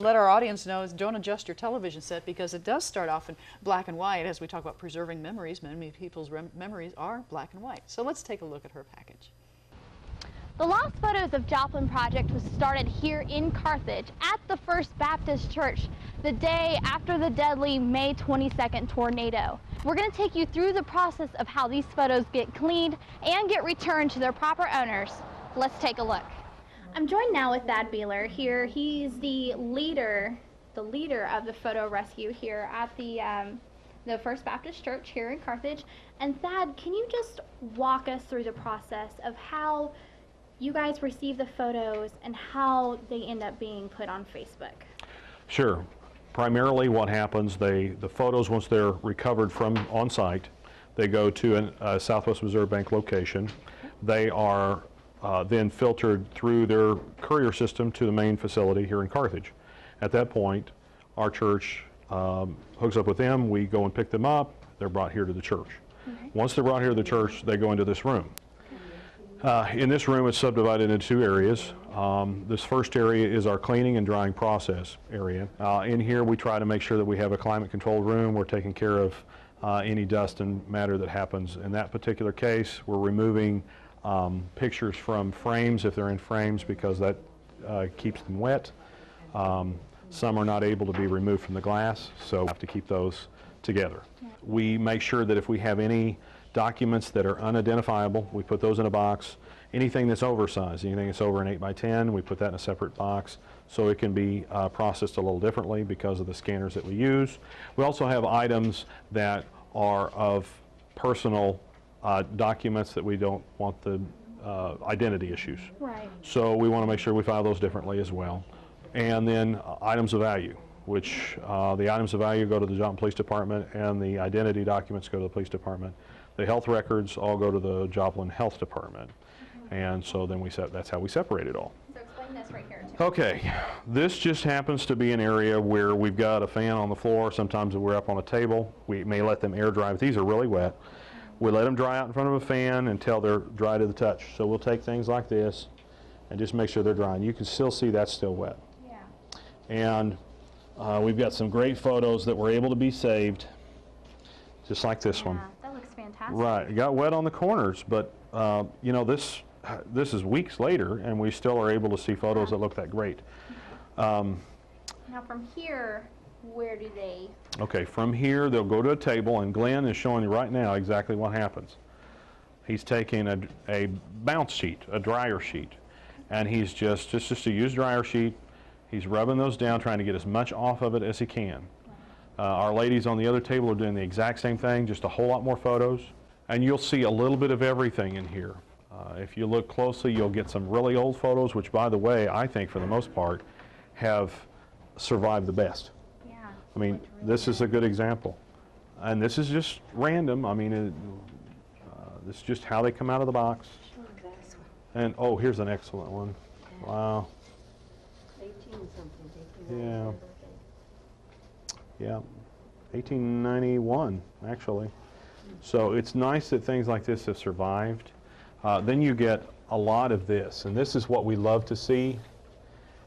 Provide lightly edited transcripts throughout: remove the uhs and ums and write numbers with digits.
Let our audience know, don't adjust your television set because it does start off in black and white. As we talk about preserving memories, many people's memories are black and white. So let's take a look at her package. The Lost Photos of Joplin project was started here in Carthage at the First Baptist Church the day after the deadly May 22nd tornado. We're going to take you through the process of how these photos get cleaned and get returned to their proper owners. Let's take a look. I'm joined now with Thad Beeler here. He's the leader of the photo rescue here at the First Baptist Church here in Carthage. And Thad, can you just walk us through the process of how you guys receive the photos and how they end up being put on Facebook? Sure. Primarily what happens, the photos, once they're recovered from on site, they go to a Southwest Missouri Bank location. They are then filtered through their courier system to the main facility here in Carthage. At that point, our church hooks up with them. We go and pick them up. They're brought here to the church. Okay. Once they're brought here to the church, they go into this room. In this room, it's subdivided into two areas. This first area is our cleaning and drying process area. In here, we try to make sure that we have a climate-controlled room. We're taking care of any dust and matter that happens. In that particular case, we're removing pictures from frames if they're in frames because that keeps them wet. Some are not able to be removed from the glass, so we have to keep those together. We make sure that if we have any documents that are unidentifiable, we put those in a box. Anything that's oversized, anything that's over an 8x10, we put that in a separate box so it can be processed a little differently because of the scanners that we use. We also have items that are of personal documents that we don't want the identity issues. Right. So we want to make sure we file those differently as well. And then items of value, which the items of value go to the Joplin Police Department and the identity documents go to the police department. The health records all go to the Joplin Health Department. And so then that's how we separate it all. So explain this right here too. Okay, this just happens to be an area where we've got a fan on the floor. Sometimes we're up on a table. We may let them air dry, but these are really wet. We let them dry out in front of a fan until they're dry to the touch. So we'll take things like this and just make sure they're dry. And you can still see that's still wet. Yeah. And we've got some great photos that were able to be saved, just like this one. That looks fantastic. Right, it got wet on the corners, but you know, this is weeks later and we still are able to see photos that look that great. Now from here, where do they? Okay, from here they'll go to a table, and Glenn is showing you right now exactly what happens. He's taking a bounce sheet, a dryer sheet, and he's just a used dryer sheet. He's rubbing those down, trying to get as much off of it as he can. Our ladies on the other table are doing the exact same thing, just a whole lot more photos. And you'll see a little bit of everything in here. If you look closely, you'll get some really old photos, which, by the way, I think for the most part have survived the best. Yeah. I mean, this is a good example. And this is just random. I mean, this is just how they come out of the box. And, oh, here's an excellent one. Wow. 18-something. Yeah, 1891, actually. So it's nice that things like this have survived. Then you get a lot of this, and this is what we love to see,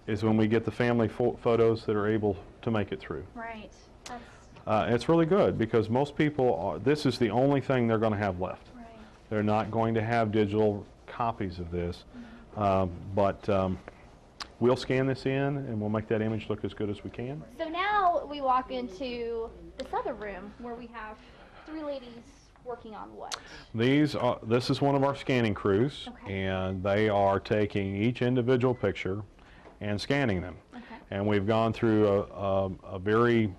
is when we get the family photos that are able to make it through. Right. It's really good because most people, this is the only thing they're going to have left. Right. They're not going to have digital copies of this, but we'll scan this in and we'll make that image look as good as we can. So now we walk into this other room where we have three ladies working on what? This is one of our scanning crews, okay, and they are taking each individual picture and scanning them. Okay. And we've gone through a very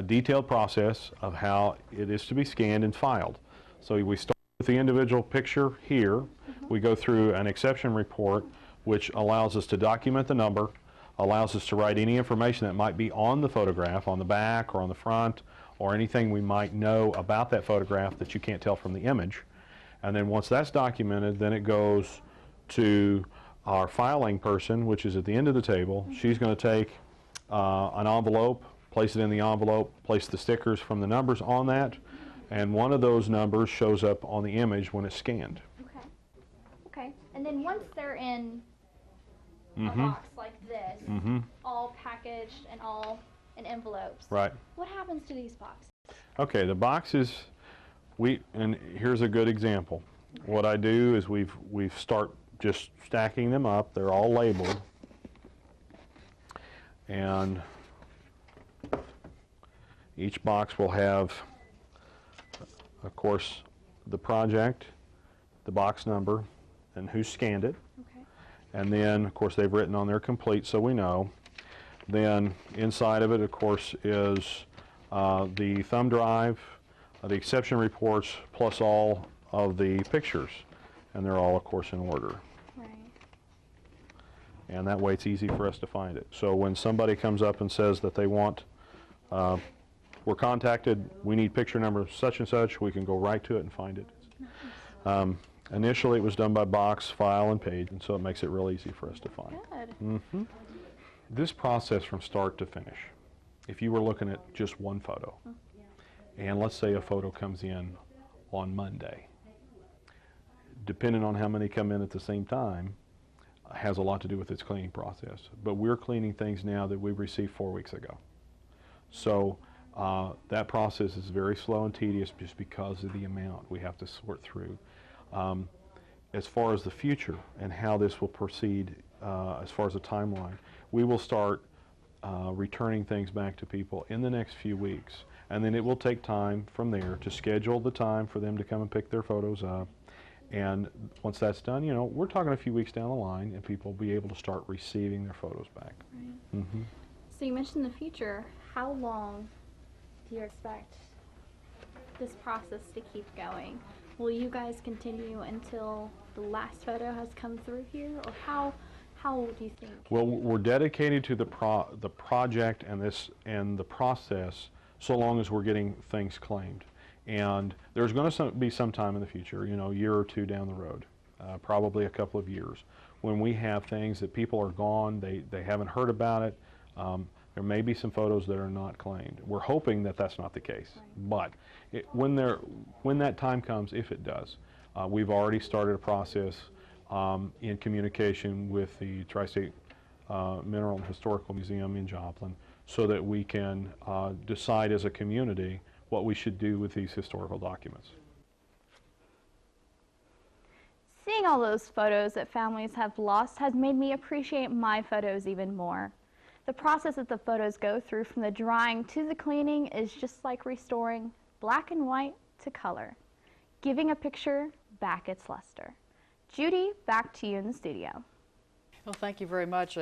detailed process of how it is to be scanned and filed. So we start with the individual picture here. We go through an exception report, which allows us to document the number, allows us to write any information that might be on the photograph, on the back or on the front, or anything we might know about that photograph that you can't tell from the image. And then once that's documented, then it goes to our filing person, which is at the end of the table. She's going to take an envelope, place it in the envelope, place the stickers from the numbers on that, and one of those numbers shows up on the image when it's scanned. Okay. Okay. And then once they're in a box like this, all packaged and all in envelopes. Right. What happens to these boxes? Okay, the boxes, and here's a good example. What I do is we start just stacking them up. They're all labeled. And each box will have, of course, the project, the box number, and who scanned it. Okay. And then, of course, they've written on there complete, so we know. Then inside of it, of course, is the thumb drive, the exception reports, plus all of the pictures. And they're all, of course, in order. Right. And that way it's easy for us to find it. So when somebody comes up and says that they want, we're contacted, we need picture number such and such, we can go right to it and find it. Initially it was done by box, file, and page, and so it makes it real easy for us to find. Good. This process from start to finish, if you were looking at just one photo, and let's say a photo comes in on Monday, depending on how many come in at the same time, has a lot to do with its cleaning process. But we're cleaning things now that we received 4 weeks ago. So that process is very slow and tedious just because of the amount we have to sort through. As far as the future and how this will proceed, as far as the timeline, we will start returning things back to people in the next few weeks. And then it will take time from there to schedule the time for them to come and pick their photos up. And once that's done, you know, we're talking a few weeks down the line and people will be able to start receiving their photos back. Right. So you mentioned the future. How long do you expect this process to keep going? Will you guys continue until the last photo has come through here, or how do you think? Well, we're dedicated to the project and the process so long as we're getting things claimed. And there's going to be some time in the future, you know, a year or two down the road, probably a couple of years, when we have things that people are gone, they haven't heard about it. There may be some photos that are not claimed. We're hoping that that's not the case. Right. But when that time comes, if it does, we've already started a process in communication with the Tri-State Mineral and Historical Museum in Joplin so that we can decide as a community what we should do with these historical documents. Seeing all those photos that families have lost has made me appreciate my photos even more. The process that the photos go through from the drying to the cleaning is just like restoring black and white to color, giving a picture back its luster. Judy, back to you in the studio. Well, thank you very much.